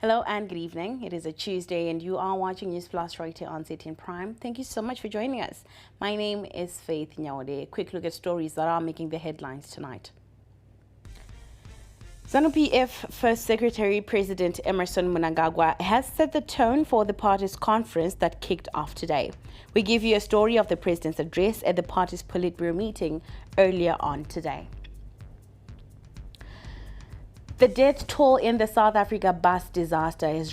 Hello and good evening. It is a Tuesday and you are watching Newsplus right here on ZANU Prime. Thank you so much for joining us. My name is Faith Nyawade. A quick look at stories that are making the headlines tonight. ZANU PF First Secretary President Emmerson Mnangagwa has set the tone for the party's conference that kicked off today. We give you a story of the president's address at the party's Politburo meeting earlier on today. The death toll in the South Africa bus disaster has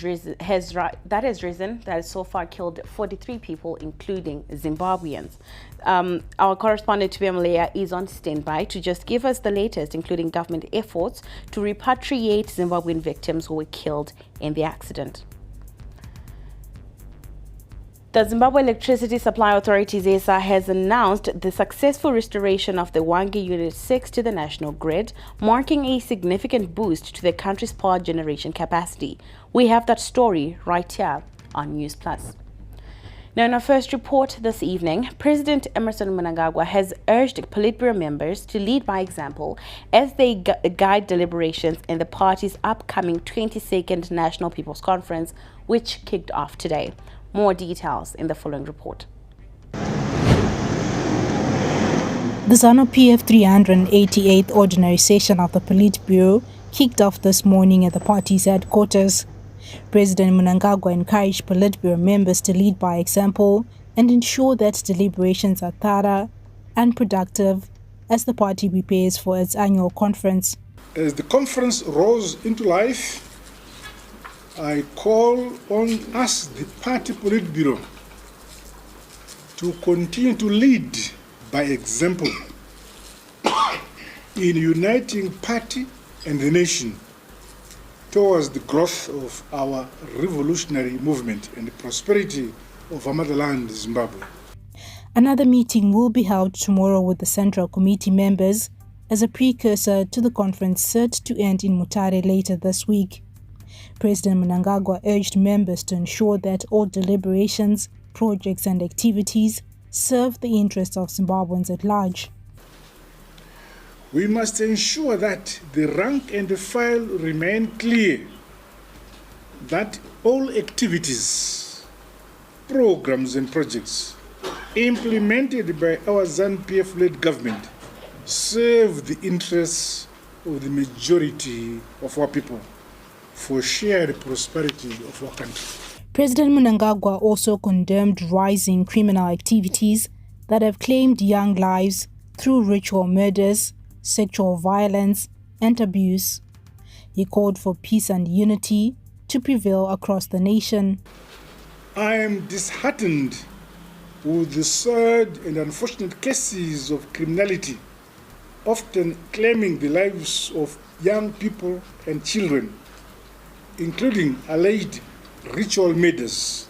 so far killed 43 people, including Zimbabweans. Our correspondent Tubia Malaya is on standby to just give us the latest, including government efforts to repatriate Zimbabwean victims who were killed in the accident. The Zimbabwe Electricity Supply Authority ZESA has announced the successful restoration of the Wangi Unit 6 to the national grid, marking a significant boost to the country's power generation capacity. We have that story right here on Newsplus. Now, in our first report this evening, President Emmerson Mnangagwa has urged Politburo members to lead by example as they guide deliberations in the party's upcoming 22nd National People's Conference, which kicked off today. More details in the following report. The ZANU PF 388th Ordinary Session of the Politburo kicked off this morning at the party's headquarters. President Mnangagwa encouraged Politburo members to lead by example and ensure that deliberations are thorough and productive as the party prepares for its annual conference. As the conference rose into life, I call on us, the party Politburo, to continue to lead by example in uniting party and the nation towards the growth of our revolutionary movement and the prosperity of our motherland, Zimbabwe. Another meeting will be held tomorrow with the Central Committee members as a precursor to the conference set to end in Mutare later this week. President Mnangagwa urged members to ensure that all deliberations, projects and activities serve the interests of Zimbabweans at large. We must ensure that the rank and the file remain clear, that all activities, programs and projects implemented by our ZANU PF-led government serve the interests of the majority of our people for shared prosperity of our country. President Mnangagwa also condemned rising criminal activities that have claimed young lives through ritual murders, sexual violence, and abuse. He called for peace and unity to prevail across the nation. I am disheartened with the sad and unfortunate cases of criminality, often claiming the lives of young people and children, including alleged ritual murders,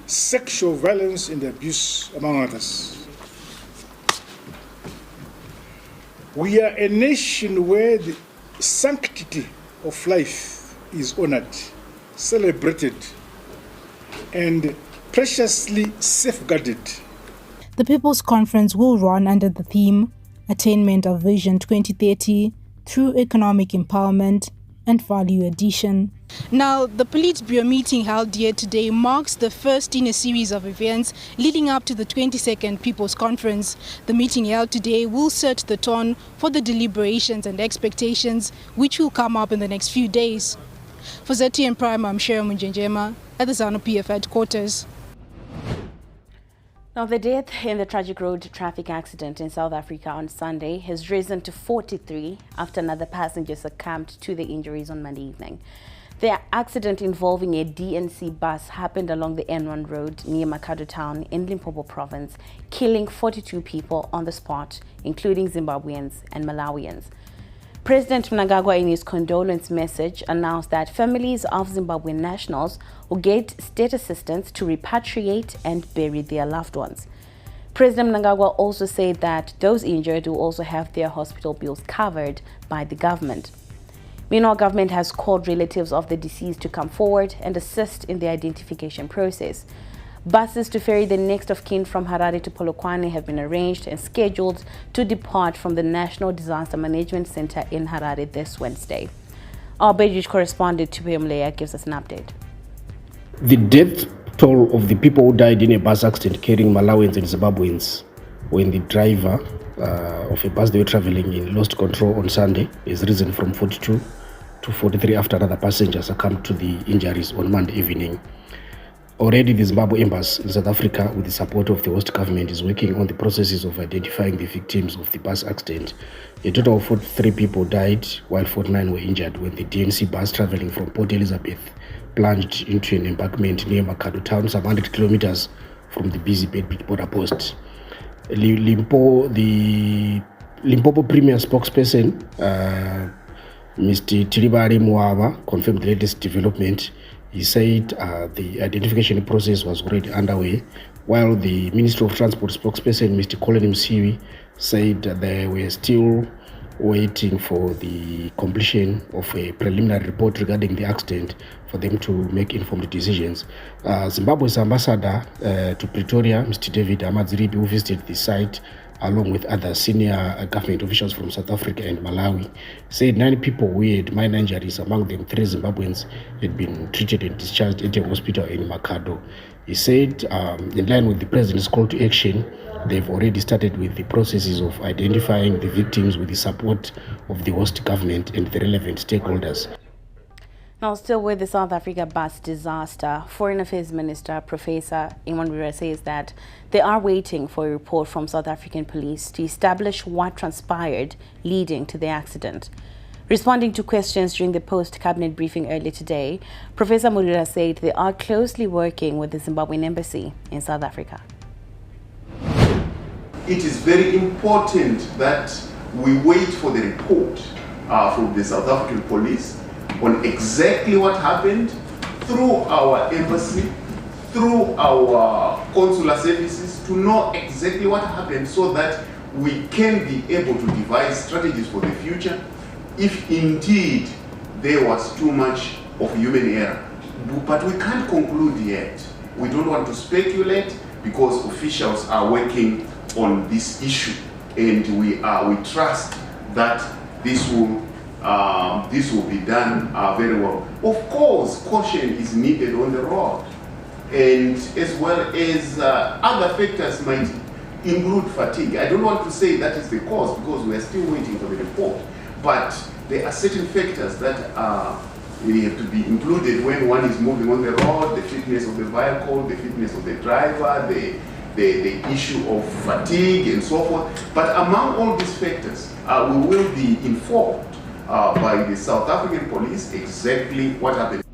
sexual violence and abuse, among others. We are a nation where the sanctity of life is honored, celebrated, and preciously safeguarded. The People's Conference will run under the theme Attainment of Vision 2030 through economic empowerment and value addition. Now, the Politburo meeting held here today marks the first in a series of events leading up to the 22nd People's Conference. The meeting held today will set the tone for the deliberations and expectations which will come up in the next few days. For ZANU Prime, I'm Sharon Munjenjema at the ZANU PF headquarters. Now, the death in the tragic road traffic accident in South Africa on Sunday has risen to 43 after another passenger succumbed to the injuries on Monday evening. The accident involving a DNC bus happened along the N1 road near Makado town in Limpopo province, killing 42 people on the spot, including Zimbabweans and Malawians. President Mnangagwa, in his condolence message, announced that families of Zimbabwean nationals will get state assistance to repatriate and bury their loved ones. President Mnangagwa also said that those injured will also have their hospital bills covered by the government. Meanwhile, government has called relatives of the deceased to come forward and assist in the identification process. Buses to ferry the next of kin from Harare to Polokwane have been arranged and scheduled to depart from the National Disaster Management Center in Harare this Wednesday. Our Beirut correspondent Tupe Mleya gives us an update. The death toll of the people who died in a bus accident carrying Malawians and Zimbabweans when the driver of a bus they were traveling in lost control on Sunday is risen from 42 to 43 after another passenger succumbed to the injuries on Monday evening. Already the Zimbabwe embassy in South Africa, with the support of the host government, is working on the processes of identifying the victims of the bus accident. A total of 43 people died while 49 were injured when the DNC bus traveling from Port Elizabeth plunged into an embankment near Makado town, some 100 kilometers from the busy Bedford border post. The Limpopo Premier spokesperson, Mr. Tiribari Muava, confirmed the latest development. He said the identification process was already underway, while the Ministry of Transport spokesperson, Mr. Colin Msiwi, said they were still waiting for the completion of a preliminary report regarding the accident for them to make informed decisions. Zimbabwe's ambassador to Pretoria, Mr. David Amadziribi, who visited the site along with other senior government officials from South Africa and Malawi, said 9 people with minor injuries, among them 3 Zimbabweans, had been treated and discharged at a hospital in Makado. He said, in line with the president's call to action, they've already started with the processes of identifying the victims with the support of the host government and the relevant stakeholders. Now, still with the South Africa bus disaster, Foreign Affairs Minister Professor Imwandura says that they are waiting for a report from South African police to establish what transpired leading to the accident. Responding to questions during the post-cabinet briefing earlier today, Professor Murira said they are closely working with the Zimbabwean embassy in South Africa. It is very important that we wait for the report from the South African police on exactly what happened through our embassy, through our consular services, to know exactly what happened so that we can be able to devise strategies for the future if indeed there was too much of human error. But we can't conclude yet. We don't want to speculate because officials are working on this issue, and we trust that this will be done very well. Of course, caution is needed on the road, and as well as other factors might include fatigue. I don't want to say that is the cause because we are still waiting for the report, but there are certain factors that we have to be included when one is moving on the road: the fitness of the vehicle, the fitness of the driver, the issue of fatigue and so forth. But among all these factors, we will be informed by the South African police exactly what happened.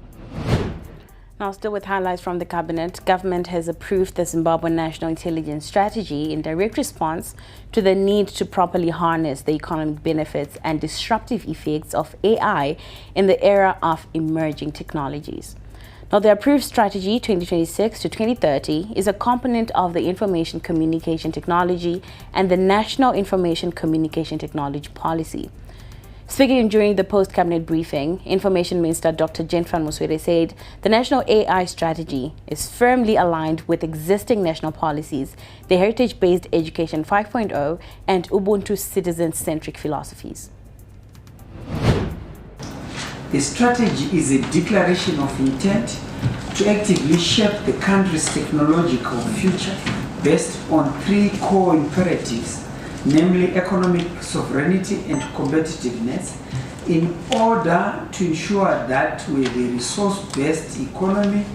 Now, still with highlights from the cabinet, government has approved the Zimbabwean National Intelligence Strategy in direct response to the need to properly harness the economic benefits and disruptive effects of AI in the era of emerging technologies. Now, the approved strategy 2026 to 2030 is a component of the Information Communication Technology and the National Information Communication Technology Policy. Speaking during the post-cabinet briefing, Information Minister Dr. Jenfran Muswere said the National AI Strategy is firmly aligned with existing national policies, the Heritage-Based Education 5.0 and Ubuntu citizen-centric philosophies. The strategy is a declaration of intent to actively shape the country's technological future based on 3 core imperatives, namely economic sovereignty and competitiveness, in order to ensure that we have a resource-based economy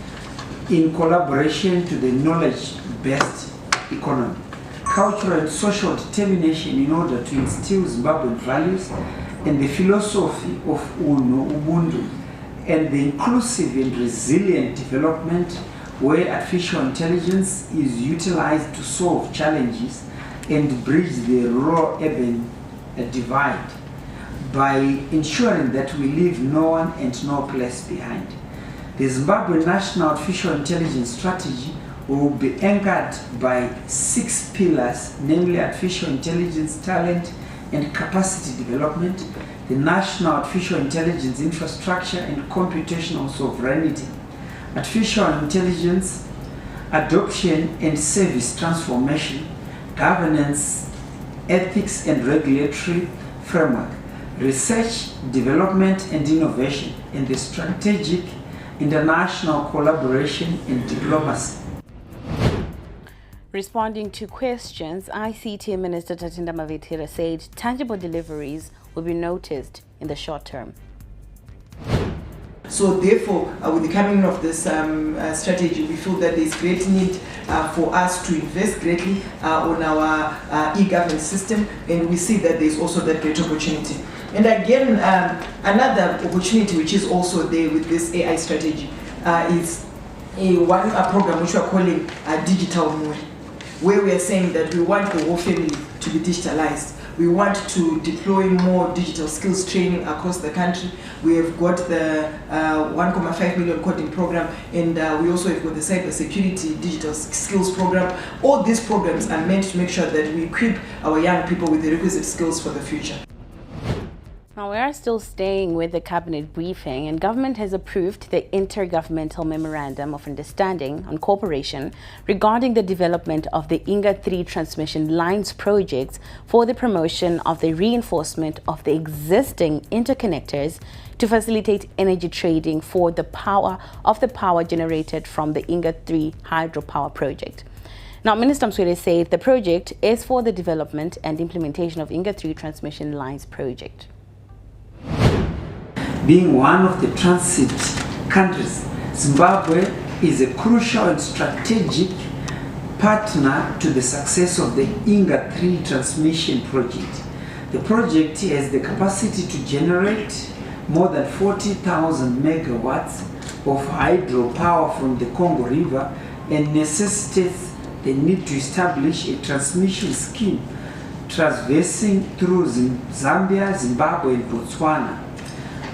in collaboration to the knowledge-based economy, cultural and social determination in order to instill Zimbabwean values, and the philosophy of Ubuntu, and the inclusive and resilient development where artificial intelligence is utilized to solve challenges and bridge the rural-urban divide by ensuring that we leave no one and no place behind. The Zimbabwe National Artificial Intelligence Strategy will be anchored by 6 pillars, namely artificial intelligence, talent and capacity development, the national artificial intelligence infrastructure and computational sovereignty, artificial intelligence adoption and service transformation, governance, ethics and regulatory framework, research, development and innovation, and the strategic international collaboration and diplomacy. Responding to questions, ICT Minister Tatinda Mavitira said tangible deliveries will be noticed in the short term. So therefore, with the coming of this strategy, we feel that there is great need for us to invest greatly on our e-government system, and we see that there is also that great opportunity. And again, another opportunity which is also there with this AI strategy is one program which we are calling Digital Muri, where we are saying that we want the whole family to be digitalized. We want to deploy more digital skills training across the country. We have got the 1.5 million coding program, and we also have got the cyber security digital skills program. All these programs are meant to make sure that we equip our young people with the requisite skills for the future. Now, we are still staying with the cabinet briefing, and government has approved the Intergovernmental Memorandum of Understanding on Cooperation regarding the development of the Inga 3 transmission lines projects for the promotion of the reinforcement of the existing interconnectors to facilitate energy trading for the power generated from the Inga 3 hydropower project. Now, Minister Mswere said the project is for the development and implementation of Inga 3 transmission lines project. Being one of the transit countries, Zimbabwe is a crucial and strategic partner to the success of the Inga 3 transmission project. The project has the capacity to generate more than 40,000 megawatts of hydropower from the Congo River and necessitates the need to establish a transmission scheme traversing through Zambia, Zimbabwe and Botswana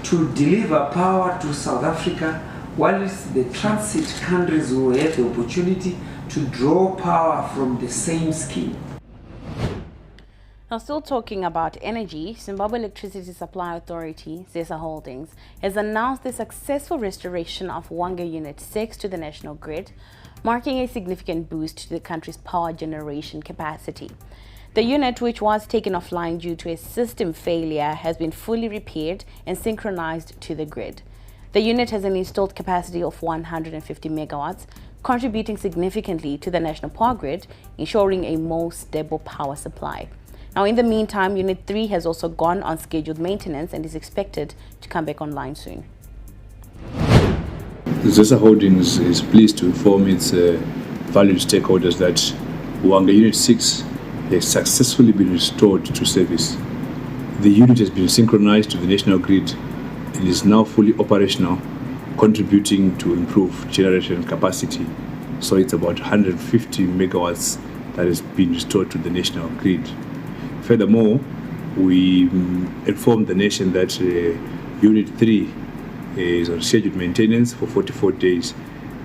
to deliver power to South Africa, whilst the transit countries will have the opportunity to draw power from the same scheme. Now, still talking about energy, Zimbabwe Electricity Supply Authority, ZESA Holdings, has announced the successful restoration of Wanga Unit 6 to the national grid, marking a significant boost to the country's power generation capacity. The unit, which was taken offline due to a system failure, has been fully repaired and synchronized to the grid. The unit has an installed capacity of 150 megawatts, contributing significantly to the national power grid, ensuring a more stable power supply. Now, in the meantime, Unit 3 has also gone on scheduled maintenance and is expected to come back online soon. ZESA Holdings is pleased to inform its valued stakeholders that Wanga Unit 6 has successfully been restored to service. The unit has been synchronized to the national grid and is now fully operational, contributing to improved generation capacity. So it's about 150 megawatts that has been restored to the national grid. Furthermore, we informed the nation that Unit 3 is on scheduled maintenance for 44 days,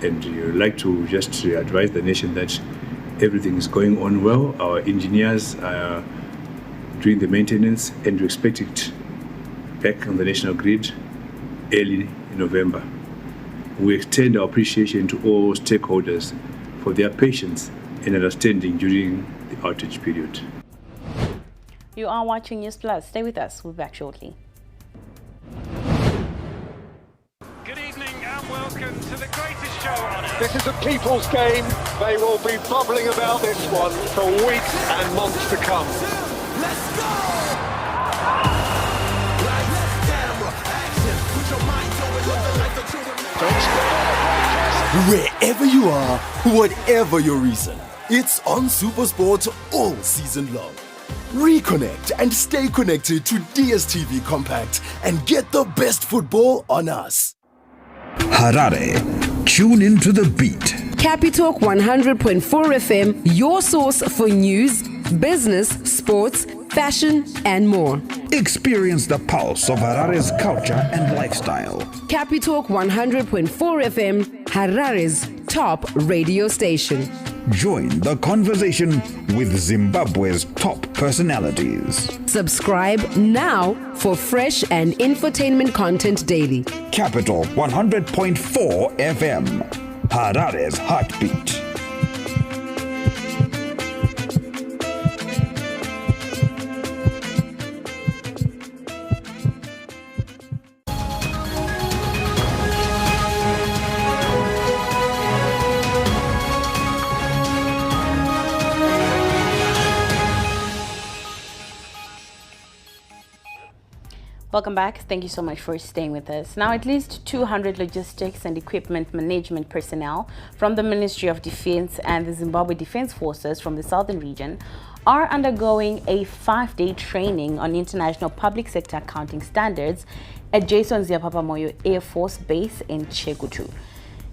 and we would like to just advise the nation that everything is going on well. Our engineers are doing the maintenance, and we expect it back on the national grid early in November. We extend our appreciation to all stakeholders for their patience and understanding during the outage period. You are watching Newsplus. Stay with us. We'll be back shortly. Good evening and welcome to the greatest show on earth. This is a people's game. They will be bubbling about this one for weeks and months to come. Let's go! Wherever you are, whatever your reason, it's on SuperSport all season long. Reconnect and stay connected to DSTV Compact and get the best football on us. Harare, tune into the beat. Capitalk 100.4 FM, your source for news, business, sports, fashion, and more. Experience the pulse of Harare's culture and lifestyle. Capitalk 100.4 FM, Harare's top radio station. Join the conversation with Zimbabwe's top personalities. Subscribe now for fresh and infotainment content daily. Capital 100.4 FM, Harare's heartbeat. Welcome back. Thank you so much for staying with us. Now, at least 200 logistics and equipment management personnel from the Ministry of Defense and the Zimbabwe Defense Forces from the southern region are undergoing a 5-day training on international public sector accounting standards at Jason Ziapapamoyo Air Force Base in Chekutu.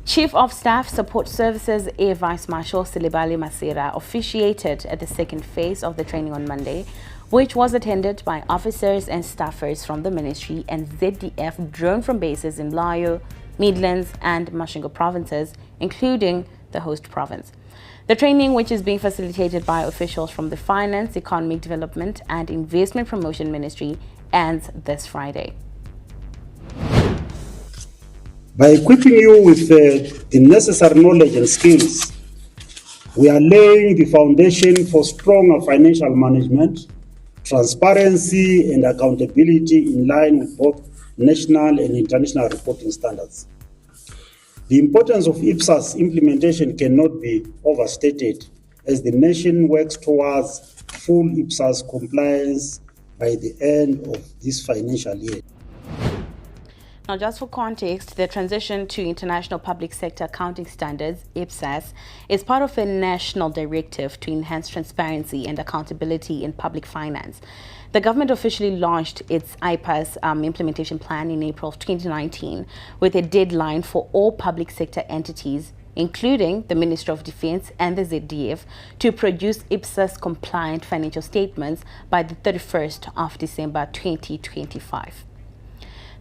Chief of Staff Support Services Air Vice Marshal Silibali Masera officiated at the second phase of the training on Monday, which was attended by officers and staffers from the ministry and ZDF drawn from bases in Layo, Midlands and Mashingo provinces, including the host province. The training, which is being facilitated by officials from the Finance, Economic Development and Investment Promotion Ministry, ends this Friday. By equipping you with the necessary knowledge and skills, we are laying the foundation for stronger financial management, transparency and accountability in line with both national and international reporting standards. The importance of IPSAS implementation cannot be overstated as the nation works towards full IPSAS compliance by the end of this financial year. Now, just for context, the transition to International Public Sector Accounting Standards, IPSAS, is part of a national directive to enhance transparency and accountability in public finance. The government officially launched its IPAS implementation plan in April of 2019 with a deadline for all public sector entities, including the Ministry of Defense and the ZDF, to produce IPSAS-compliant financial statements by the 31st of December 2025.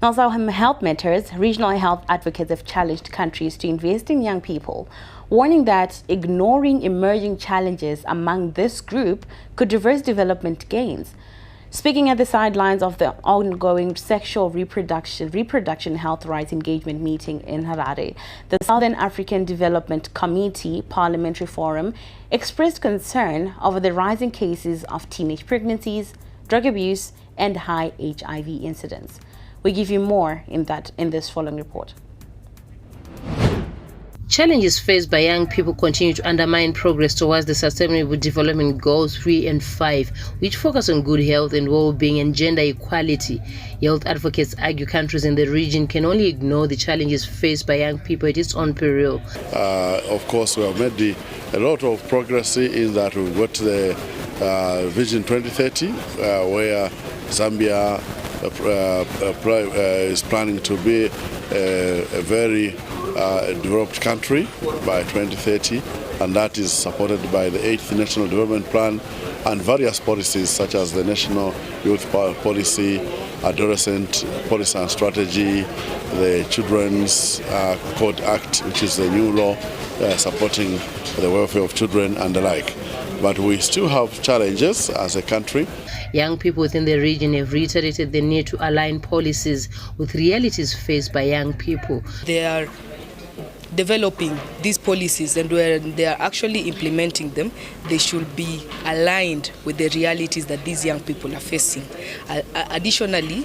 Now, some health matters. Regional health advocates have challenged countries to invest in young people, warning that ignoring emerging challenges among this group could reverse development gains. Speaking at the sidelines of the ongoing sexual reproduction health rights engagement meeting in Harare, the Southern African Development Committee Parliamentary Forum expressed concern over the rising cases of teenage pregnancies, drug abuse, and high HIV incidence. We give you more in this following report. Challenges faced by young people continue to undermine progress towards the Sustainable Development Goals 3 and 5, which focus on good health and well-being and gender equality. Health advocates argue countries in the region can only ignore the challenges faced by young people at its own peril. Of course, we have made a lot of progress in that. We've got the Vision 2030, where Zambia is planning to be a very developed country by 2030, and that is supported by the 8th National Development Plan and various policies such as the National Youth Policy, Adolescent Policy and Strategy, the Children's Code Act, which is the new law supporting the welfare of children and the like. But we still have challenges as a country. Young people within the region have reiterated the need to align policies with realities faced by young people. They are developing these policies, and when they are actually implementing them, they should be aligned with the realities that these young people are facing. Additionally,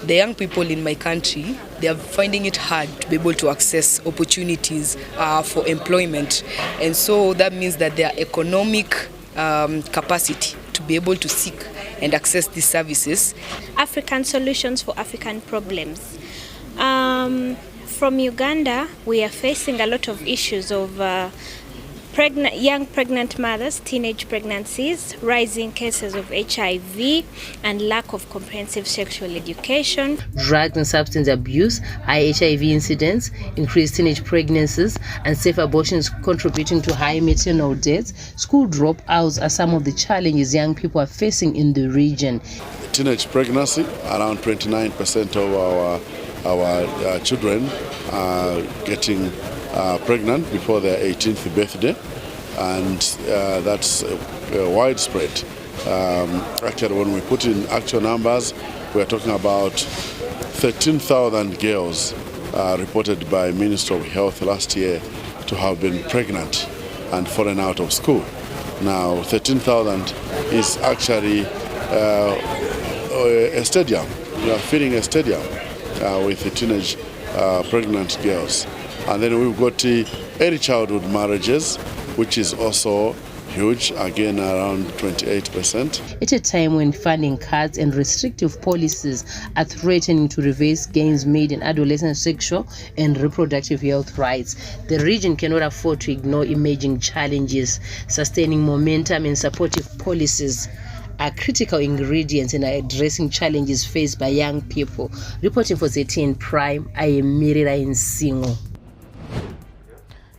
the young people in my country, they are finding it hard to be able to access opportunities for employment, and so that means that their economic capacity to be able to seek and access these services. African solutions for African problems. From Uganda, we are facing a lot of issues of young pregnant mothers, teenage pregnancies, rising cases of HIV, and lack of comprehensive sexual education. Drug and substance abuse, high HIV incidence, increased teenage pregnancies, and safe abortions contributing to high maternal deaths. School dropouts are some of the challenges young people are facing in the region. Teenage pregnancy, around 29% of our children are getting pregnant before their 18th birthday, and that's widespread. Actually, when we put in actual numbers, we're talking about 13,000 girls reported by Ministry of Health last year to have been pregnant and fallen out of school. Now, 13,000 is actually a stadium. We are filling a stadium with the teenage pregnant girls. And then we've got early childhood marriages, which is also huge, again around 28%. At a time when funding cuts and restrictive policies are threatening to reverse gains made in adolescent sexual and reproductive health rights, the region cannot afford to ignore emerging challenges. Sustaining momentum and supportive policies are critical ingredients in addressing challenges faced by young people. Reporting for ZANU Prime, I am Mirira Nsingo.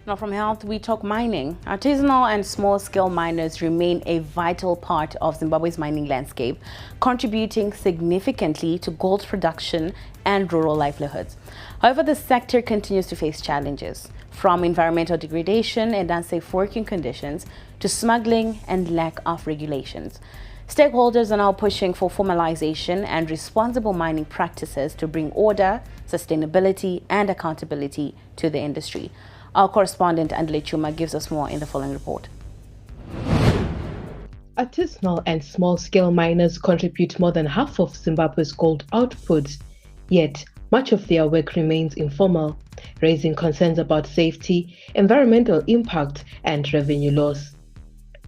Now from health, we talk mining. Artisanal and small-scale miners remain a vital part of Zimbabwe's mining landscape, contributing significantly to gold production and rural livelihoods. However, the sector continues to face challenges, from environmental degradation and unsafe working conditions to smuggling and lack of regulations. Stakeholders are now pushing for formalization and responsible mining practices to bring order, sustainability, and accountability to the industry. Our correspondent Andile Chuma gives us more in the following report. Artisanal and small-scale miners contribute more than half of Zimbabwe's gold output, yet much of their work remains informal, raising concerns about safety, environmental impact, and revenue loss.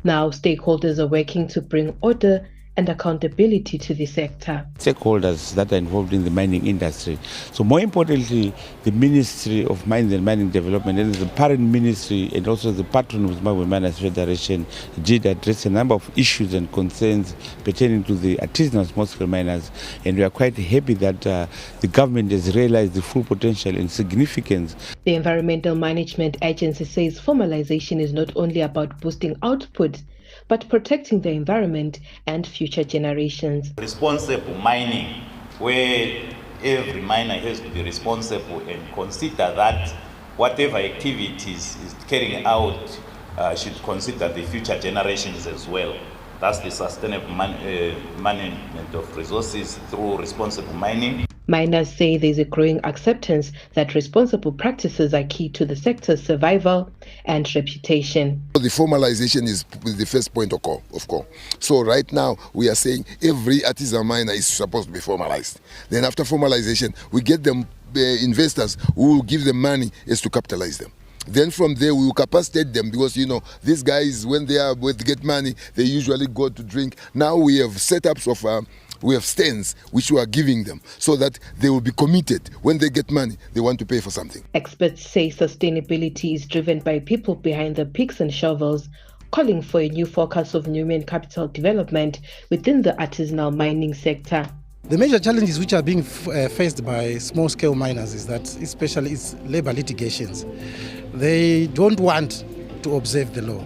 Now, stakeholders are working to bring order and accountability to the sector. Stakeholders that are involved in the mining industry. So more importantly, the Ministry of Mines and Mining Development and the parent ministry and also the patron of Zimbabwe Miners Federation did address a number of issues and concerns pertaining to the artisanal small-scale miners, and we are quite happy that the government has realized the full potential and significance. The Environmental Management Agency says formalization is not only about boosting output, but protecting the environment and future generations. Responsible mining, where every miner has to be responsible and consider that whatever activities is carrying out should consider the future generations as well. That's the sustainable management of resources through responsible mining. Miners say there's a growing acceptance that responsible practices are key to the sector's survival and reputation. The formalization is the first point of call. So right now we are saying every artisan miner is supposed to be formalized. Then after formalization, we get them investors who will give them money as to capitalize them. Then from there we will capacitate them, because these guys, when they get money, they usually go to drink. Now we have setups of we have stands which we are giving them so that they will be committed. When they get money, they want to pay for something. Experts say sustainability is driven by people behind the picks and shovels, calling for a new focus of human capital development within the artisanal mining sector. The major challenges which are being faced by small-scale miners is that, especially, it's labor litigations. They don't want to observe the law.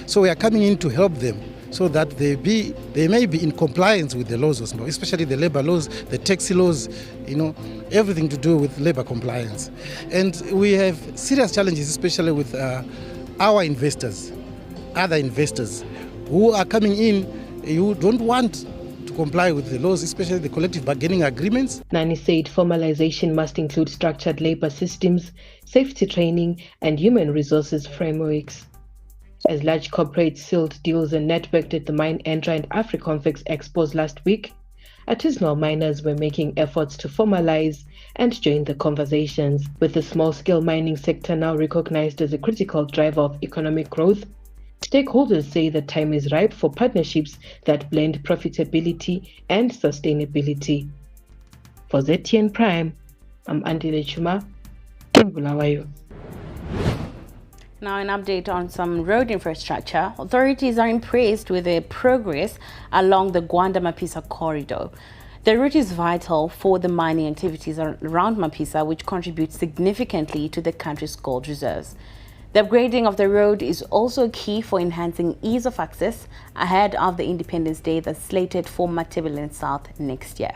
So we are coming in to help them so that they may be in compliance with the laws, especially the labor laws, the tax laws, everything to do with labor compliance. And we have serious challenges, especially with our investors, other investors who are coming in, who don't want to comply with the laws, especially the collective bargaining agreements. Nani said formalization must include structured labor systems, safety training, and human resources frameworks. As large corporates sealed deals and networked at the Mine Entra and AfriConfex Expos last week, artisanal miners were making efforts to formalize and join the conversations. With the small-scale mining sector now recognized as a critical driver of economic growth, stakeholders say the time is ripe for partnerships that blend profitability and sustainability. For ZANU Prime, I'm Andile Chuma in Bulawayo. Now an update on some road infrastructure. Authorities are impressed with the progress along the Gwanda-Mapisa corridor. The route is vital for the mining activities around Mapisa, which contribute significantly to the country's gold reserves. The upgrading of the road is also key for enhancing ease of access ahead of the Independence Day that's slated for Matabeleland South next year.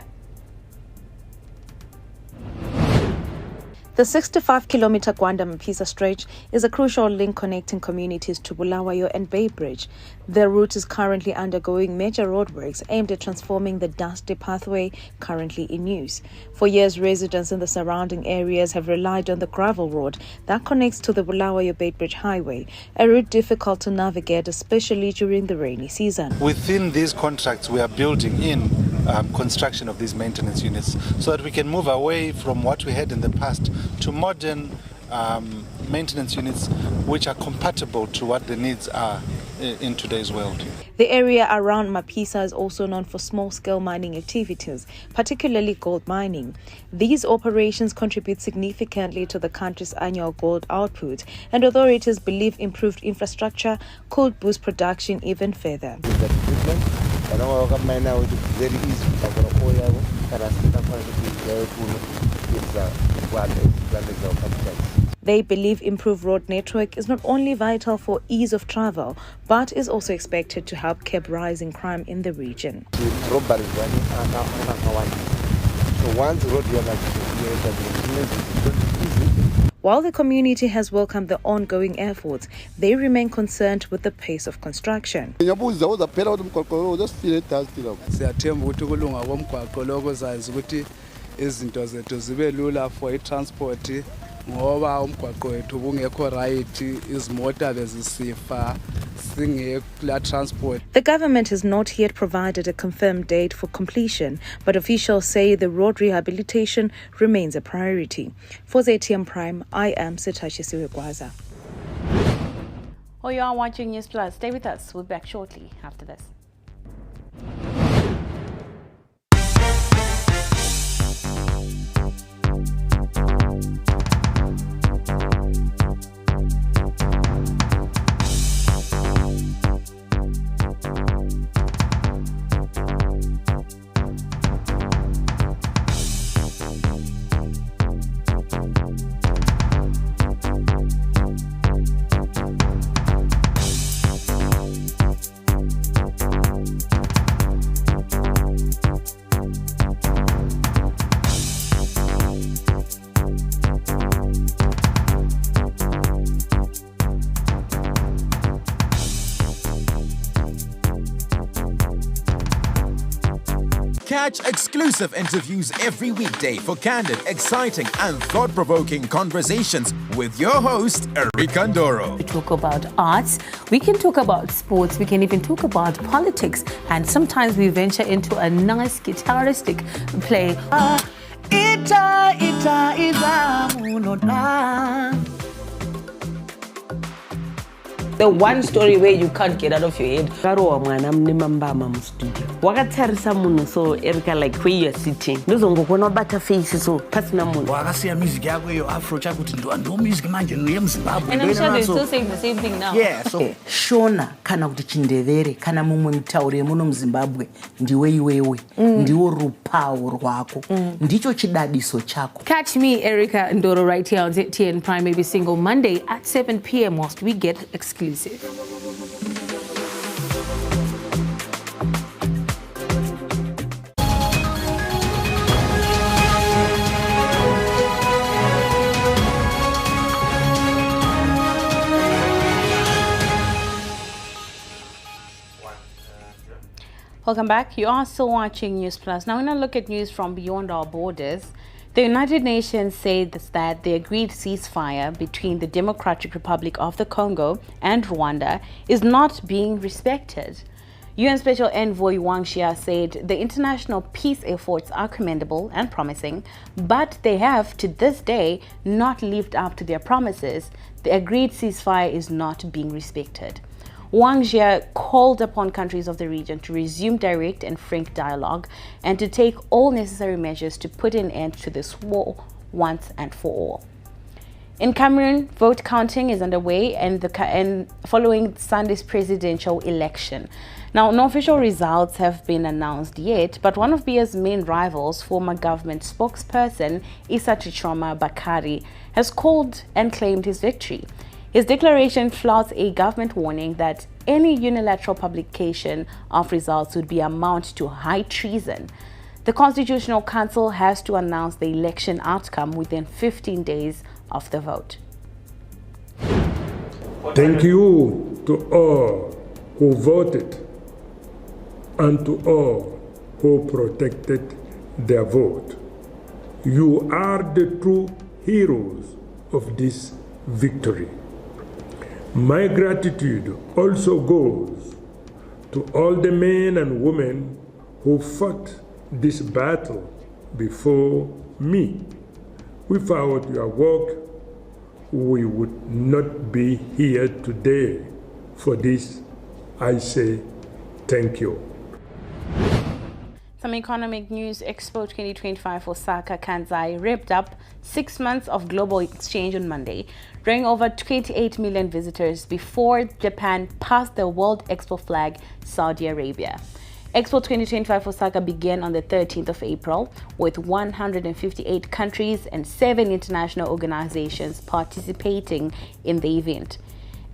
The 65-kilometer Gwanda-Mapisa stretch is a crucial link connecting communities to Bulawayo and Bay Bridge. The route is currently undergoing major roadworks aimed at transforming the dusty pathway currently in use. For years, residents in the surrounding areas have relied on the gravel road that connects to the Bulawayo-Bay Bridge highway, a route difficult to navigate, especially during the rainy season. Within these contracts, we are building in construction of these maintenance units so that we can move away from what we had in the past to modern maintenance units which are compatible to what the needs are in today's world. The area around Mapisa is also known for small-scale mining activities, particularly gold mining. These operations contribute significantly to the country's annual gold output, and authorities believe improved infrastructure could boost production even further. They believe improved road network is not only vital for ease of travel, but is also expected to help curb rising crime in the region. While the community has welcomed the ongoing efforts, they remain concerned with the pace of construction. The government has not yet provided a confirmed date for completion, but officials say the road rehabilitation remains a priority. For ZTM Prime, I am Setashi Siwekwaza. Oh, you are watching Newsplus. Stay with us. We'll be back shortly after this. Catch exclusive interviews every weekday for candid, exciting and thought-provoking conversations with your host, Eric Ndoro. We talk about arts, we can talk about sports, we can even talk about politics, and sometimes we venture into a nice guitaristic play. The one story where you can't get out of your head. Wakatarisa munhu so Erica like where you are sitting. Ndozongokona bata face so pasina munhu. Wakasiya music yako yo Afro chakuti ndo music manje no yeMzimbabwe. And I'm sure they're still saying the same thing now. Yeah, so Shona kana kuti Chindevere kana mumwe mutaure muno muZimbabwe ndiwe iwewe. Ndiwo rupawo rwako. Ndicho chidadiso chako. Catch me, Erica Ndoro, right here on ZTN Prime every single Monday at 7 p.m. whilst we get exclusive. Welcome back. You are still watching Newsplus. Now, when I look at news from beyond our borders, the United Nations said that the agreed ceasefire between the Democratic Republic of the Congo and Rwanda is not being respected. UN Special Envoy Wang Xia said the international peace efforts are commendable and promising, but they have, to this day, not lived up to their promises. The agreed ceasefire is not being respected. Wang Xia called upon countries of the region to resume direct and frank dialogue and to take all necessary measures to put an end to this war once and for all. In Cameroon, vote counting is underway and following Sunday's presidential election. Now, no official results have been announced yet, but one of Bia's main rivals, former government spokesperson Issa Chichoma Bakari, has called and claimed his victory. His declaration flouts a government warning that any unilateral publication of results would be amount to high treason. The Constitutional Council has to announce the election outcome within 15 days of the vote. Thank you to all who voted and to all who protected their vote. You are the true heroes of this victory. My gratitude also goes to all the men and women who fought this battle before me. Without your work, we would not be here today for this I say thank you. Some economic news. Expo 2025 Osaka Kansai wrapped up 6 months of global exchange on Monday, drawing over 28 million visitors before Japan passed the World Expo flag Saudi Arabia. Expo 2025 Osaka began on the 13th of April with 158 countries and 7 international organizations participating in the event.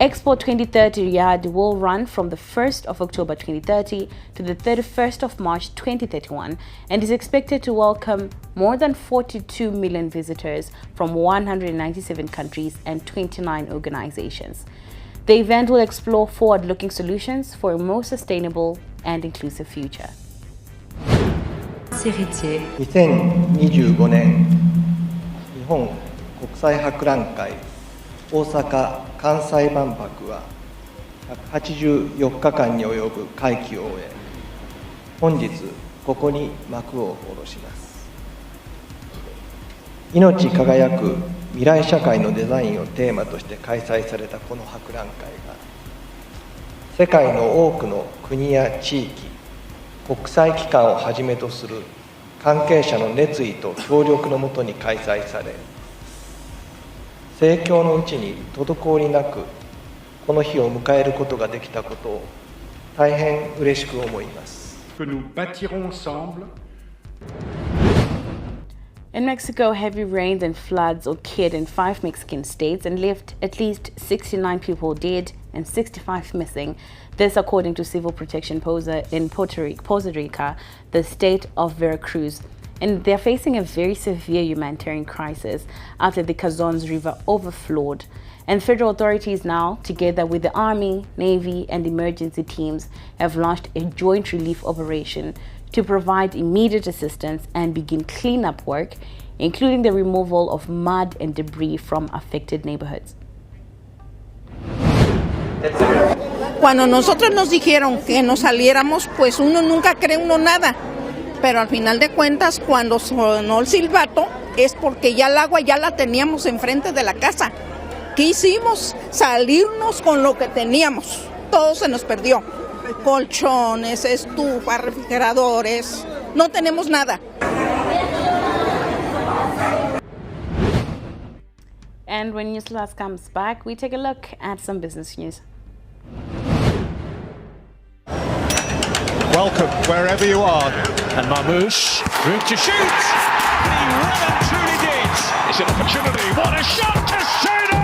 Expo 2030 Riyadh will run from the 1st of October 2030 to the 31st of March 2031 and is expected to welcome more than 42 million visitors from 197 countries and 29 organizations. The event will explore forward-looking solutions for a more sustainable and inclusive future. 2025年日本国際博覧会大阪・関西万博は184日間に及ぶ会期を終え、本日ここに幕を下ろします。命輝く未来社会のデザインをテーマとして開催されたこの博覧会が、世界の多くの国や地域、国際機関をはじめとする関係者の熱意と協力のもとに開催され、盛況のうちに滞りなくこの日を迎えることができたことを大変嬉しく思います。In Mexico, heavy rains and floods occurred in 5 Mexican states and left at least 69 people dead and 65 missing. This according to Civil Protection Posa in Puerto Rico, the state of Veracruz. And they're facing a very severe humanitarian crisis after the Cazons River overflowed. And federal authorities now, together with the Army, Navy, and emergency teams, have launched a joint relief operation to provide immediate assistance and begin cleanup work, including the removal of mud and debris from affected neighborhoods. Cuando nosotros nos dijeron que nos saliéramos, pues uno nunca cree uno nada. Pero al final de cuentas, cuando sonó el silbato, es porque ya el agua ya la teníamos enfrente de la casa. ¿Qué hicimos? Salirnos con lo que teníamos. Todo se nos perdió. Colchones, estufas, refrigeradores. No tenemos nada. And when Newsplus comes back, we take a look at some business news. Welcome wherever you are. And Marmouche, room to shoot. He well and truly did. It's an opportunity. What a shot to Sino!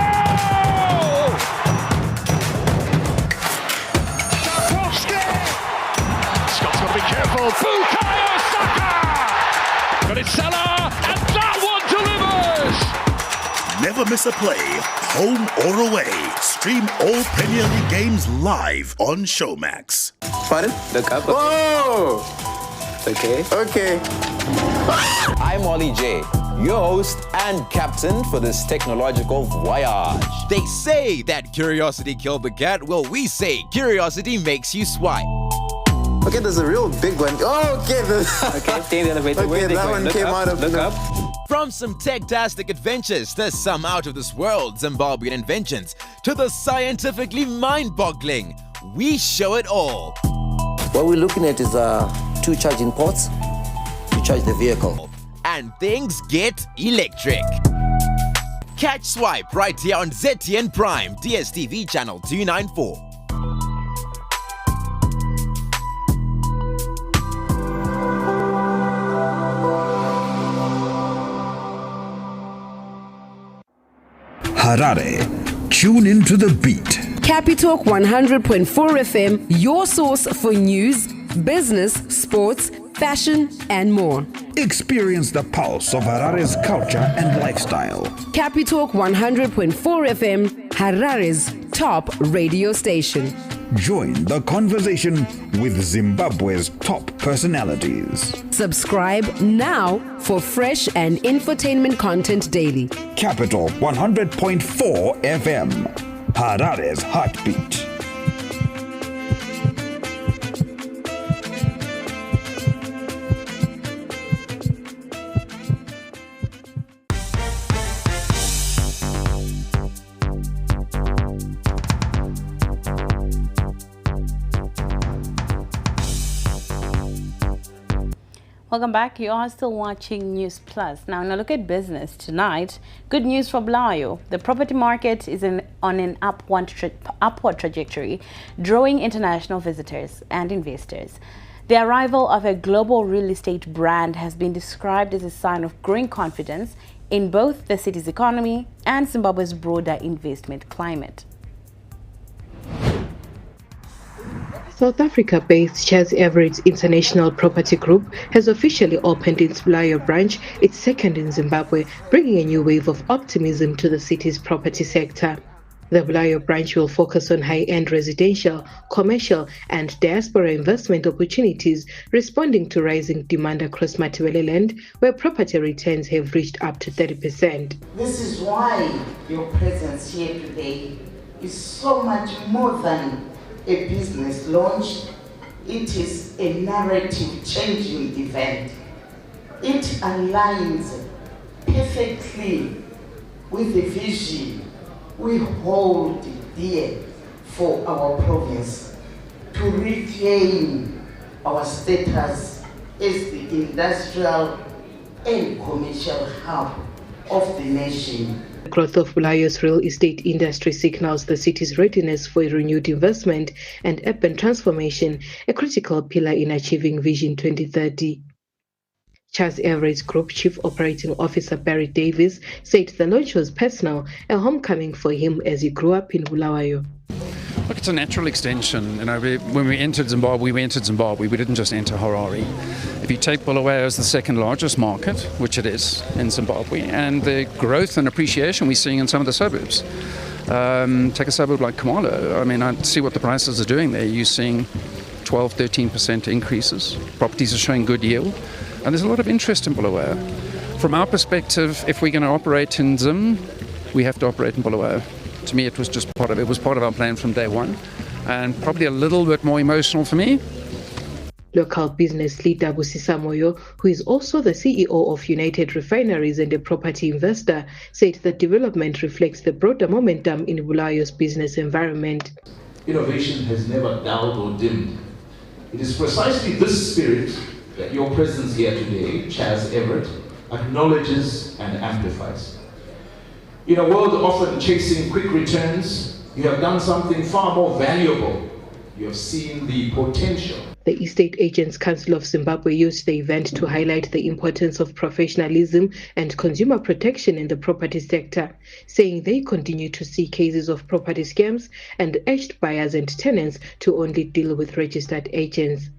Sharkovsky! Scott's got to be careful. Bukayo Saka! But it's Salah, and that one delivers! Never miss a play, home or away. Stream all Premier League games live on Showmax. Pardon? Look up. Whoa! Okay. I'm Ollie J, your host and captain for this technological voyage. They say that curiosity killed the cat. Well, we say curiosity makes you swipe. Okay, there's a real big one. Oh, okay. Okay, take the elevator. Okay, that one came out of... Look up. From some tech-tastic adventures to some out-of-this-world Zimbabwean inventions to the scientifically mind-boggling, we show it all. What we're looking at is 2 charging ports to charge the vehicle. And things get electric. Catch Swipe right here on ZTN Prime, DSTV channel 294. Harare, tune into the beat. Capitalk 100.4 FM, your source for news, business, sports, fashion, and more. Experience the pulse of Harare's culture and lifestyle. Capitalk 100.4 FM, Harare's top radio station. Join the conversation with Zimbabwe's top personalities. Subscribe now for fresh and infotainment content daily. Capital 100.4 FM, Harare's heartbeat. Welcome back. You are still watching Newsplus. Now, in a look at business tonight, good news for Bulawayo. The property market is on an upward trajectory, drawing international visitors and investors. The arrival of a global real estate brand has been described as a sign of growing confidence in both the city's economy and Zimbabwe's broader investment climate. South Africa-based Charles Everett's International Property Group has officially opened its Bulawayo branch, its second in Zimbabwe, bringing a new wave of optimism to the city's property sector. The Bulawayo branch will focus on high-end residential, commercial and diaspora investment opportunities, responding to rising demand across Matiweleland, where property returns have reached up to 30%. This is why your presence here today is so much more than a business launch. It is a narrative-changing event. It aligns perfectly with the vision we hold dear for our province, to reclaim our status as the industrial and commercial hub of the nation. The growth of Bulawayo's real estate industry signals the city's readiness for renewed investment and urban transformation, a critical pillar in achieving Vision 2030. Charles Everett's Group Chief Operating Officer Barry Davis said the launch was personal, a homecoming for him as he grew up in Bulawayo. Look, it's a natural extension. When we entered Zimbabwe, we didn't just enter Harare. If you take Bulawayo as the second largest market, which it is in Zimbabwe, and the growth and appreciation we're seeing in some of the suburbs. Take a suburb like Kamalo. I see what the prices are doing there. You're seeing 12, 13% increases. Properties are showing good yield. And there's a lot of interest in Bulawayo. From our perspective, if we're going to operate in Zim, we have to operate in Bulawayo. To me, it was part of our plan from day one, and probably a little bit more emotional for me. Local business leader Busisa Moyo, who is also the CEO of United Refineries and a property investor, said the development reflects the broader momentum in Bulawayo's business environment. Innovation has never dulled or dimmed. It is precisely this spirit that your presence here today, Charles Everett, acknowledges and amplifies. In a world often chasing quick returns, you have done something far more valuable. You have seen the potential. The Estate Agents Council of Zimbabwe used the event to highlight the importance of professionalism and consumer protection in the property sector, saying they continue to see cases of property scams and urged buyers and tenants to only deal with registered agents.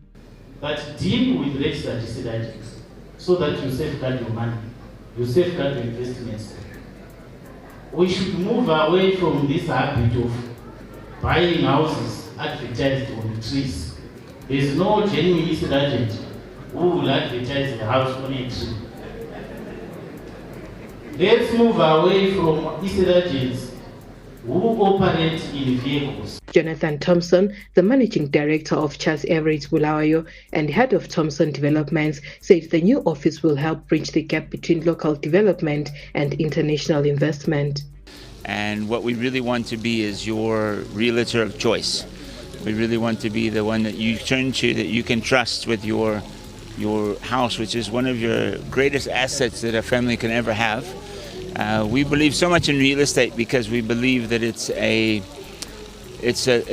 But deal with registered agents so that you safeguard your money, you safeguard your investments. We should move away from this habit of buying houses advertised on the trees. There is no genuine estate agent who will advertise the house on a tree. Let's move away from estate agents who operate in vehicles. Jonathan Thompson, the managing director of Charles Everett's Bulawayo and head of Thompson Developments, said the new office will help bridge the gap between local development and international investment. And what we really want to be is your realtor of choice. We really want to be the one that you turn to, that you can trust with your house, which is one of your greatest assets that a family can ever have. We believe so much in real estate because we believe that it's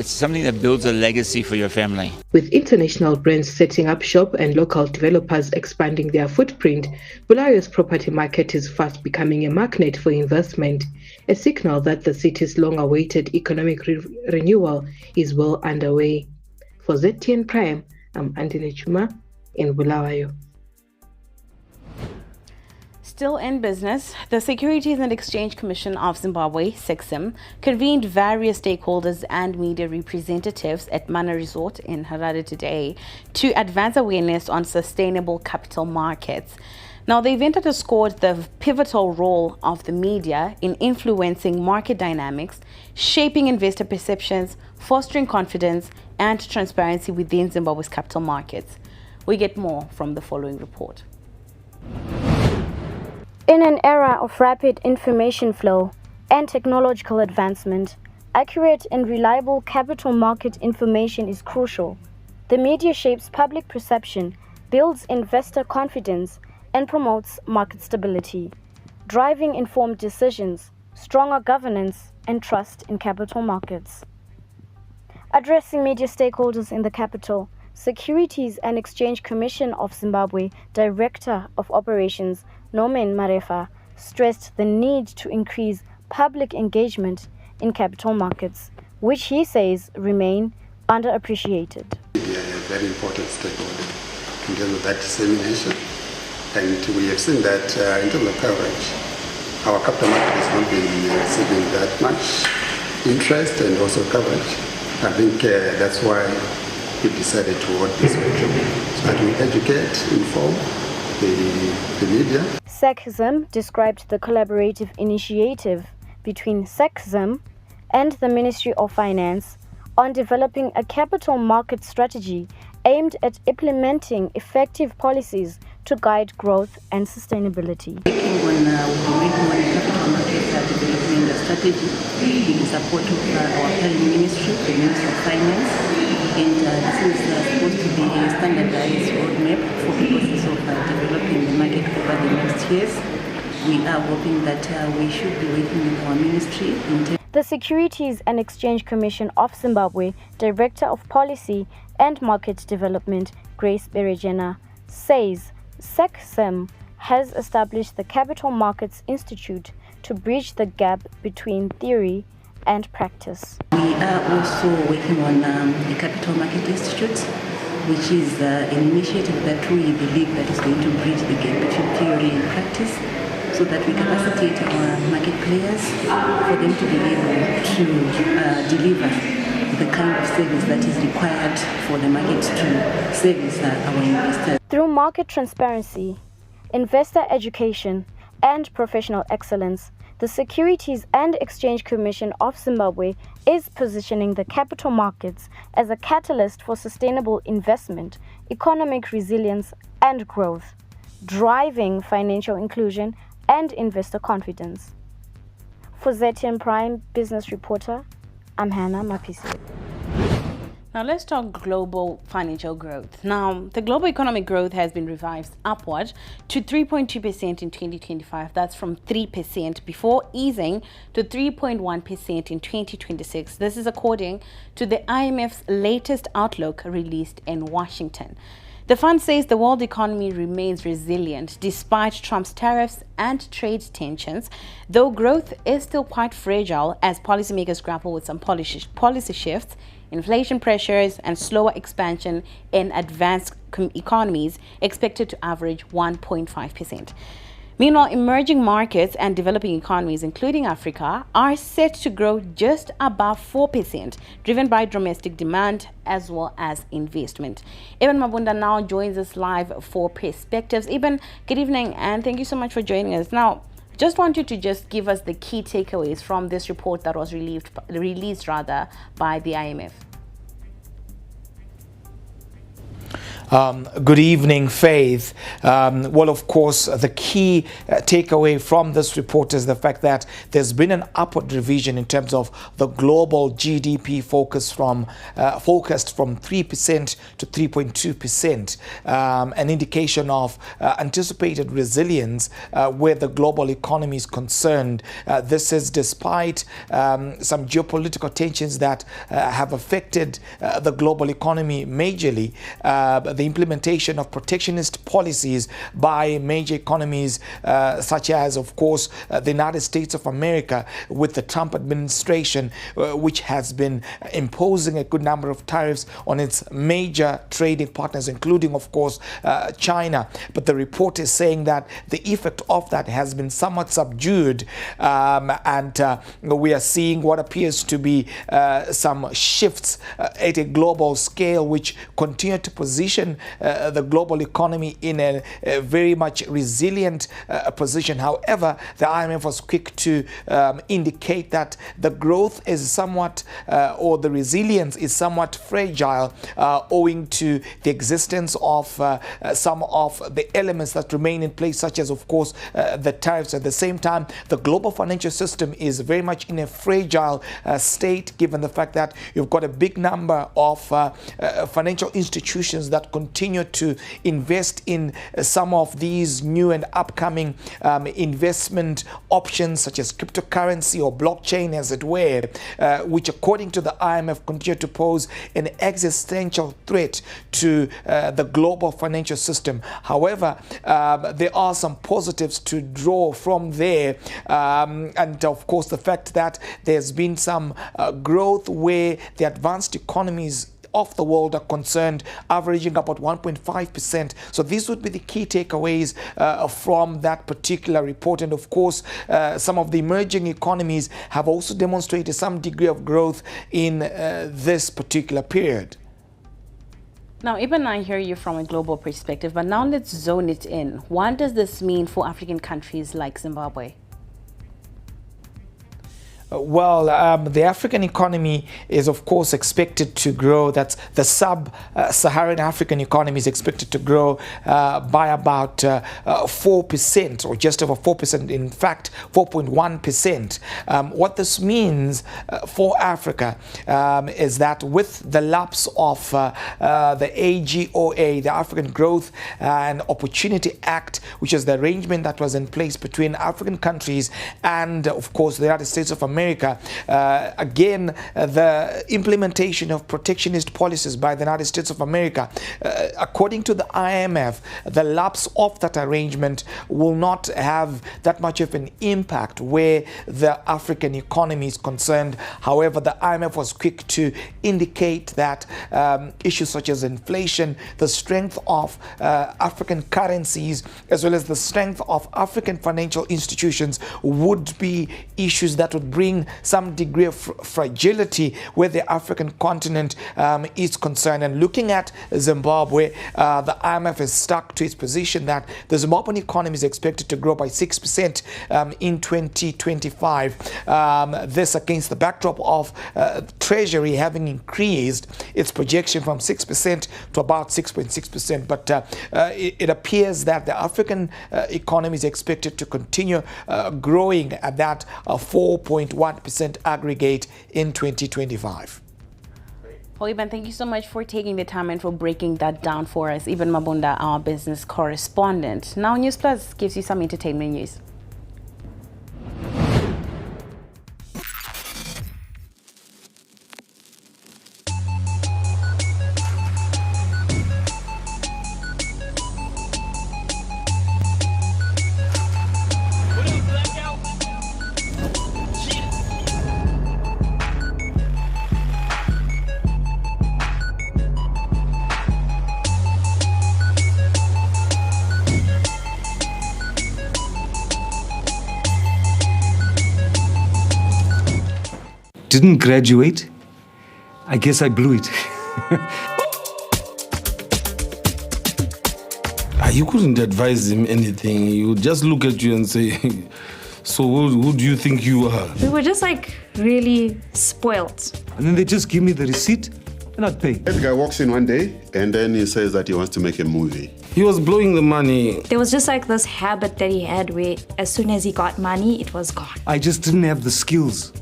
something that builds a legacy for your family. With international brands setting up shop and local developers expanding their footprint, Bulawayo's property market is fast becoming a magnet for investment, a signal that the city's long-awaited economic renewal is well underway. For ZTN Prime, I'm Andile Chuma in Bulawayo. Still in business, the Securities and Exchange Commission of Zimbabwe, SECSIM, convened various stakeholders and media representatives at Mana Resort in Harare today to advance awareness on sustainable capital markets. Now, the event underscored the pivotal role of the media in influencing market dynamics, shaping investor perceptions, fostering confidence and transparency within Zimbabwe's capital markets. We get more from the following report. In an era of rapid information flow and technological advancement, accurate and reliable capital market information is crucial. The media shapes public perception, builds investor confidence and promotes market stability, driving informed decisions, stronger governance, and trust in capital markets. Addressing media stakeholders in the capital, Securities and Exchange Commission of Zimbabwe Director of Operations Norman Marefa stressed the need to increase public engagement in capital markets, which he says remain underappreciated. Media is a very important stakeholder in terms of that dissemination, and we have seen that in terms of coverage, our capital market has not been receiving that much interest and also coverage. I think that's why we decided to work this way, so that we educate, inform the media. SECZIM described the collaborative initiative between SECZIM and the Ministry of Finance on developing a capital market strategy aimed at implementing effective policies to guide growth and sustainability. Working on a capital market development strategy with the support of our parent ministry, the Ministry of Finance, and this is supposed to be a standardized roadmap for the process of developing the market over the next years. We are hoping that we should be working with our ministry in the Securities and Exchange Commission of Zimbabwe Director of Policy and Market Development, Grace Berejena, says SECZIM has established the Capital Markets Institute to bridge the gap between theory and practice. We are also working on the Capital Market Institute, which is an initiative that we believe that is going to bridge the gap between theory and practice, so that we capacitate our market players for them to be able to deliver the kind of service that is required for the market to service our investors. Through market transparency, investor education, and professional excellence, the Securities and Exchange Commission of Zimbabwe is positioning the capital markets as a catalyst for sustainable investment, economic resilience, and growth, driving financial inclusion and investor confidence. For ZTN Prime Business Reporter, I'm Hannah Mapisi. Now let's talk global financial growth. Now, the global economic growth has been revised upward to 3.2% in 2025. That's from 3% before easing to 3.1% in 2026. This is according to the IMF's latest outlook released in Washington. The fund says the world economy remains resilient despite Trump's tariffs and trade tensions, though growth is still quite fragile as policymakers grapple with some policy shifts, inflation pressures, and slower expansion in advanced economies expected to average 1.5%. Meanwhile, emerging markets and developing economies, including Africa, are set to grow just above 4%, driven by domestic demand as well as investment. Eben Mabunda now joins us live for Perspectives. Eben, good evening, and thank you so much for joining us. Now, just want you to just give us the key takeaways from this report that was released by the IMF. Good evening, Faith. Well, of course, the key takeaway from this report is the fact that there's been an upward revision in terms of the global GDP focused from 3% to 3.2%, an indication of anticipated resilience where the global economy is concerned. This is despite some geopolitical tensions that have affected the global economy majorly. The implementation of protectionist policies by major economies such as, of course, the United States of America with the Trump administration, which has been imposing a good number of tariffs on its major trading partners, including, of course, China. But the report is saying that the effect of that has been somewhat subdued, and we are seeing what appears to be some shifts at a global scale, which continue to position the global economy in a very much resilient position. However, the IMF was quick to indicate that the growth is somewhat, or the resilience is somewhat fragile, owing to the existence of some of the elements that remain in place, such as, of course, the tariffs. At the same time, the global financial system is very much in a fragile state, given the fact that you've got a big number of financial institutions that continue to invest in some of these new and upcoming investment options such as cryptocurrency or blockchain, as it were, which according to the IMF continue to pose an existential threat to the global financial system. However, there are some positives to draw from there, and of course the fact that there's been some growth where the advanced economies of the world are concerned, averaging about 1.5%. So these would be the key takeaways from that particular report. And of course, some of the emerging economies have also demonstrated some degree of growth in this particular period. Now, even I hear you from a global perspective, but now let's zone it in. What does this mean for African countries like Zimbabwe? Well, the African economy is, of course, expected to grow. That's the sub-Saharan African economy is expected to grow by about 4%, or just over 4%, in fact, 4.1%. What this means for Africa is that with the lapse of the AGOA, the African Growth and Opportunity Act, which is the arrangement that was in place between African countries and, of course, the United States of America, again, the implementation of protectionist policies by the United States of America, according to the IMF, the lapse of that arrangement will not have that much of an impact where the African economy is concerned. However, the IMF was quick to indicate that issues such as inflation, the strength of African currencies, as well as the strength of African financial institutions would be issues that would bring some degree of fragility where the African continent is concerned. And looking at Zimbabwe, the IMF is stuck to its position that the Zimbabwean economy is expected to grow by 6% in 2025. This against the backdrop of Treasury having increased its projection from 6% to about 6.6%. But it appears that the African economy is expected to continue growing at that 4.1% aggregate in 2025. Well, Iban, thank you so much for taking the time and for breaking that down for us. Iban Mabunda, our business correspondent. Now, Newsplus gives you some entertainment news. Didn't graduate. I guess I blew it. You couldn't advise him anything. He would just look at you and say, so who do you think you are? We were just like really spoiled. And then they just give me the receipt and I'd pay. That guy walks in one day and then he says that he wants to make a movie. He was blowing the money. There was just like this habit that he had where as soon as he got money, it was gone. I just didn't have the skills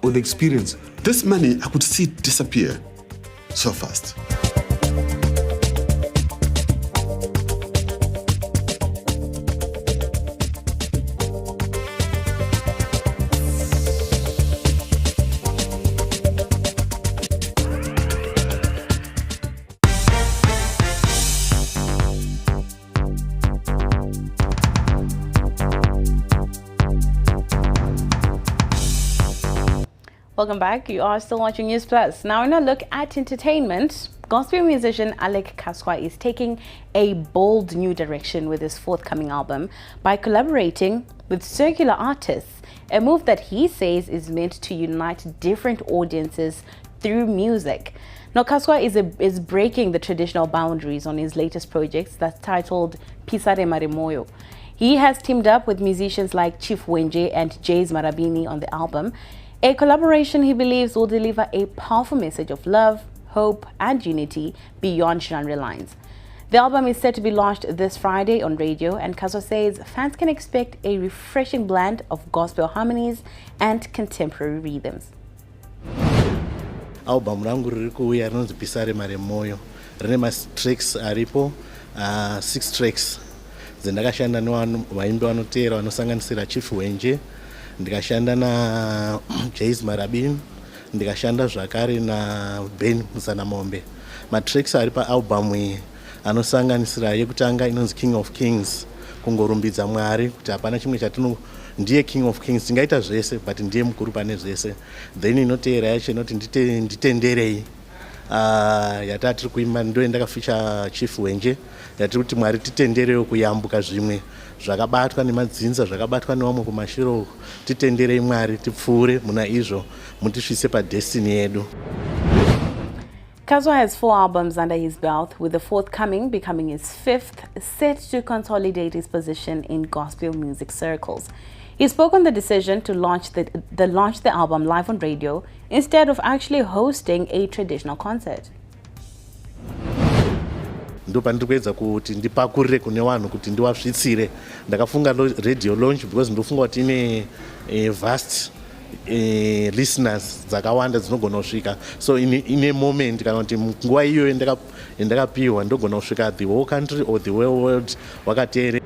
or the experience. This money, I could see it disappear so fast. Welcome back. You are still watching Newsplus. Now, in a look at entertainment, gospel musician Alec Kaswa is taking a bold new direction with his forthcoming album by collaborating with circular artists, a move that he says is meant to unite different audiences through music. Now, Kaswa is breaking the traditional boundaries on his latest projects that's titled Pisare Maremoyo. He has teamed up with musicians like Chief Wenje and Jays Marabini on the album, a collaboration he believes will deliver a powerful message of love, hope, and unity beyond genre lines. The album is set to be launched this Friday on radio, and Kaswa says fans can expect a refreshing blend of gospel harmonies and contemporary rhythms. Album rangu riri kuuya rinonzi Pisare Maremoyo. rine matracks aripo 6 tracks dzendakashanda nevaimbi vanoteera vanosanganisira Chief Wenje, ndikashanda naJays Marabin, ndikashanda zvakare naBen Muzanamombe. Matracks ari paalbum iyi anosanganisira yekutanga inonzi King of Kings, kungorumbidza Mwari kuti hapana chimwe chatino, ndiye King of Kings, tingaita zvese but ndiye mukuru pane zvese. Then inoteera yacho inoti nditenderei, yatatiri kuimba ndo ndakafeature Chief Wenje, yatiri kuti Mwari titenderewo kuyambuka zvimwe zvakabatwa nemadzinza, zvakabatwa nevamwe kumashiro, titenderei Mwari tipfuure muna izvo, mutisvise padestiny yedu. Kazwa has 4 albums under his belt, with the forthcoming becoming his 5th, set to consolidate his position in gospel music circles. He spoke on the decision to launch the album live on radio instead of actually hosting a traditional concert. Ndo pandiri kuedza kuti ndipakurire kune vanhu kuti ndiwasvitsire. Ndakafunga radio launch because ndofunga kuti ine vast listeners dzakawanda dzinogona kusvika, so in a moment kana kuti nguva iyo ndakapiwa ndogona kusvika the whole country or the whole world wakateere.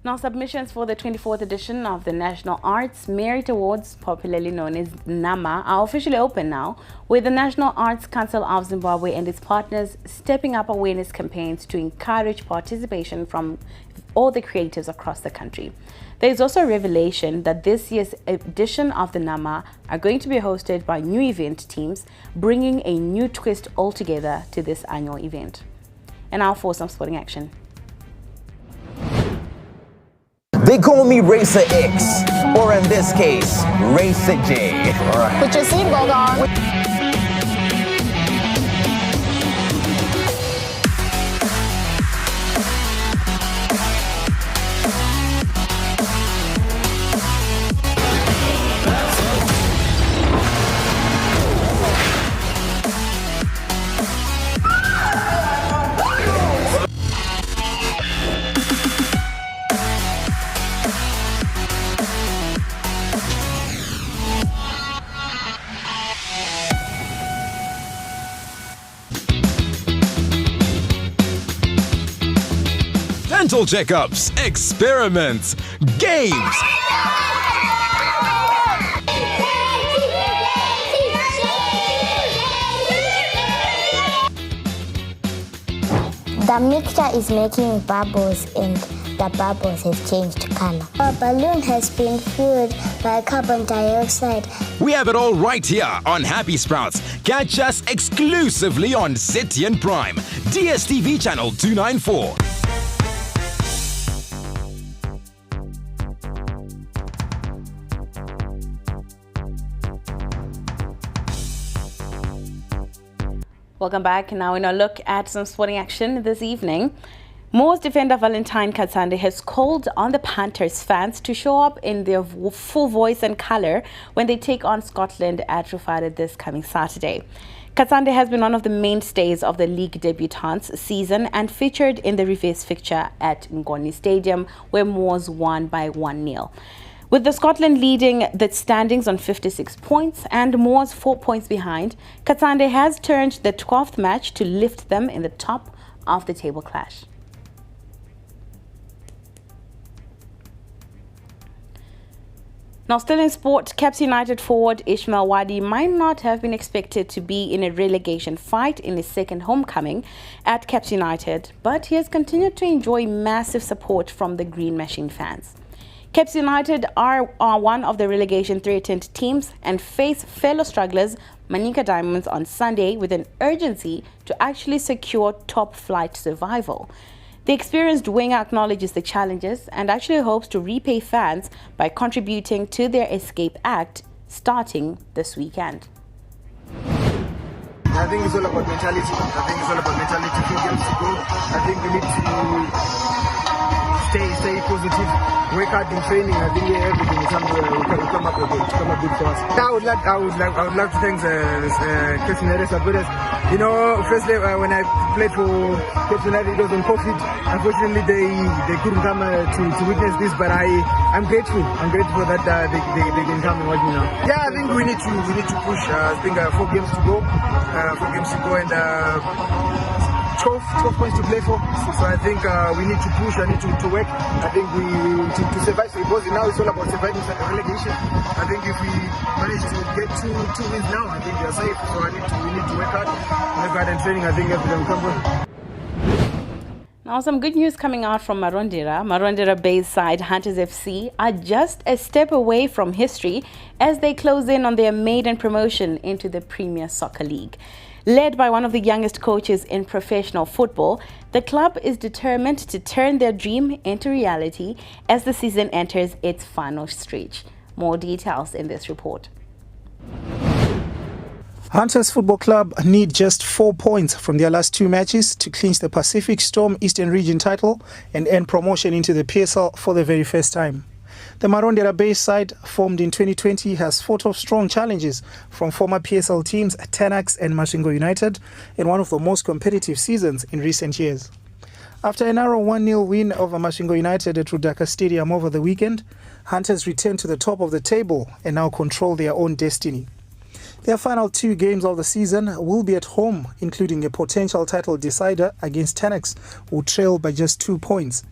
Now, submissions for the 24th edition of the National Arts Merit Awards, popularly known as NAMA, are officially open now, with the National Arts Council of Zimbabwe and its partners stepping up awareness campaigns to encourage participation from all the creatives across the country. There is also a revelation that this year's edition of the NAMA are going to be hosted by new event teams, bringing a new twist altogether to this annual event. And now for some sporting action. They call me Racer X, or in this case, Racer J. Put your seatbelt on. Dental checkups, experiments, games. The mixture is making bubbles and the bubbles have changed color. Our balloon has been filled by carbon dioxide. We have it all right here on Happy Sprouts. Catch us exclusively on City and Prime, DSTV channel 294. Welcome back. Now in a look at some sporting action this evening. Moors defender Valentine Katsande has called on the Panthers fans to show up in their full voice and colour when they take on Scotland at Rufada this coming Saturday. Katsande has been one of the mainstays of the league debutants season and featured in the reverse fixture at Ngoni Stadium, where Moors won by 1-0. With the Scotland leading the standings on 56 points and Moors 4 points behind, Katsande has turned the 12th match to lift them in the top of the table clash. Now, still in sport, Caps United forward Ishmael Wadi might not have been expected to be in a relegation fight in his second homecoming at Caps United, but he has continued to enjoy massive support from the Green Machine fans. Caps United are one of the relegation-threatened teams and face fellow strugglers Manika Diamonds on Sunday with an urgency to actually secure top-flight survival. The experienced winger acknowledges the challenges and actually hopes to repay fans by contributing to their escape act starting this weekend. I think it's all about mentality. I think it's all about mentality. 2 games to go. I think we need to stay positive, work hard in training. I think everything is somewhere will come up good for us. I would like to thank Captain United. You know, firstly when I played for Captain United, it was on COVID. Unfortunately, they couldn't come to witness this, but I'm grateful. I'm grateful that they can come and watch me now. Yeah, I think we need to push. I think 4 games to go, and 12 points to play for. So I think we need to push. I need to work. I think to survive. Because now it's all about surviving relegation. I think if we manage to get two wins now, I think we are safe. So we need to work hard and training. I think everything will come well. Now, some good news coming out from Marondera. Marondera Bay's side, Hunters FC, are just a step away from history as they close in on their maiden promotion into the Premier Soccer League. Led by one of the youngest coaches in professional football, the club is determined to turn their dream into reality as the season enters its final stretch. More details in this report. Hunters Football Club need just 4 points from their last 2 matches to clinch the Pacific Storm Eastern Region title and earn promotion into the PSL for the very first time. The Marondera Bay side, formed in 2020, has fought off strong challenges from former PSL teams Tenax and Masvingo United in one of the most competitive seasons in recent years. After a narrow 1-0 win over Masvingo United at Rudaka Stadium over the weekend, Hunters return to the top of the table and now control their own destiny. Their final 2 games of the season will be at home, including a potential title decider against Tenax, who trail by just 2 points.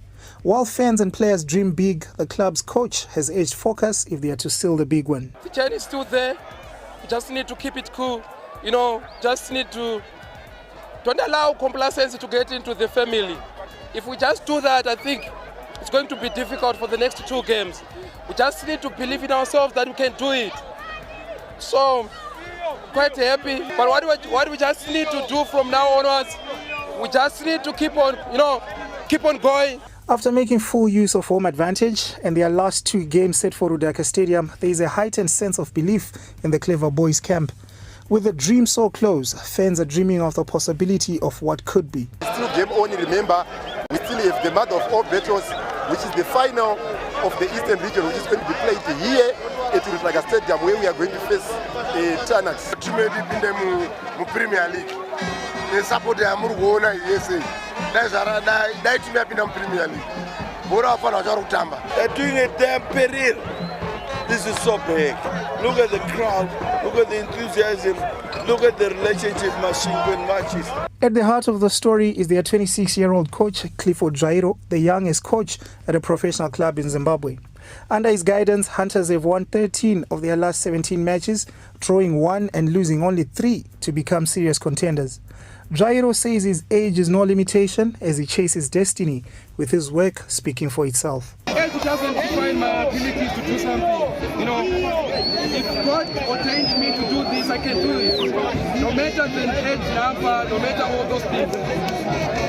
While fans and players dream big, the club's coach has edged focus if they are to seal the big one. The challenge is still there. You just need to keep it cool. Just need to don't allow complacency to get into the family. If we just do that, I think it's going to be difficult for the next 2 games. We just need to believe in ourselves that we can do it. So, quite happy. But what we just need to do from now onwards, we just need to keep on going. After making full use of home advantage and their last 2 games set for Rudaka Stadium, there is a heightened sense of belief in the Clever Boys camp. With the dream so close, fans are dreaming of the possibility of what could be. Still game on, remember, we still have the mother of all battles, which is the final of the Eastern Region, which is going to be played here at Rudaka Stadium, where we are going to face Tenax. The Premier League. They support the Amurgona, that's Premier League. They're doing a damn peril. This is so big. Look at the crowd, look at the enthusiasm, look at the relationship Masvingo and matches. At the heart of the story is their 26-year-old coach, Clifford Jairo, the youngest coach at a professional club in Zimbabwe. Under his guidance, Hunters have won 13 of their last 17 matches, drawing 1 and losing only 3 to become serious contenders. Jairo says his age is no limitation as he chases destiny, with his work speaking for itself. Age doesn't define my ability to do something. If God ordained me to do this, I can do it. No matter the age number, no matter all those things.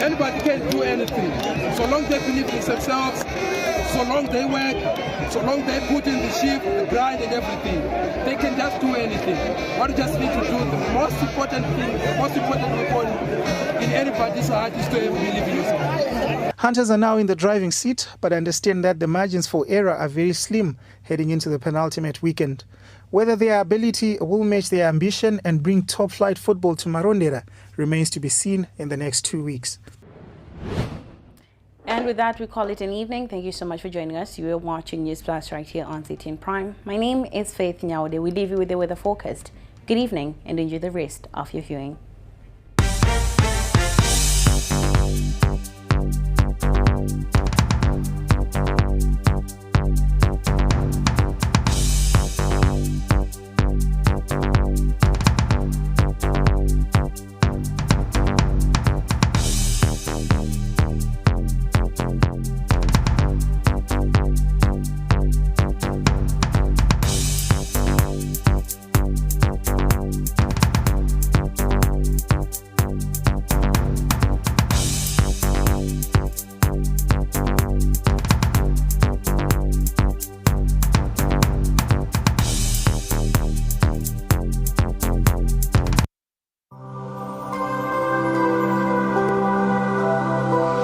Anybody can do anything. So long they believe in themselves, so long they work, so long they put in the sheep, the grind and everything, they can just do anything. What you just need to do, the most important thing, the most important weapon in anybody's heart is to believe in yourself. Hunters are now in the driving seat, but understand that the margins for error are very slim heading into the penultimate weekend. Whether their ability will match their ambition and bring top-flight football to Marondera remains to be seen in the next 2 weeks. And with that, we call it an evening. Thank you so much for joining us. You are watching Newsplus right here on CTN Prime. My name is Faith Nyaude. We leave you with the weather forecast. Good evening and enjoy the rest of your viewing.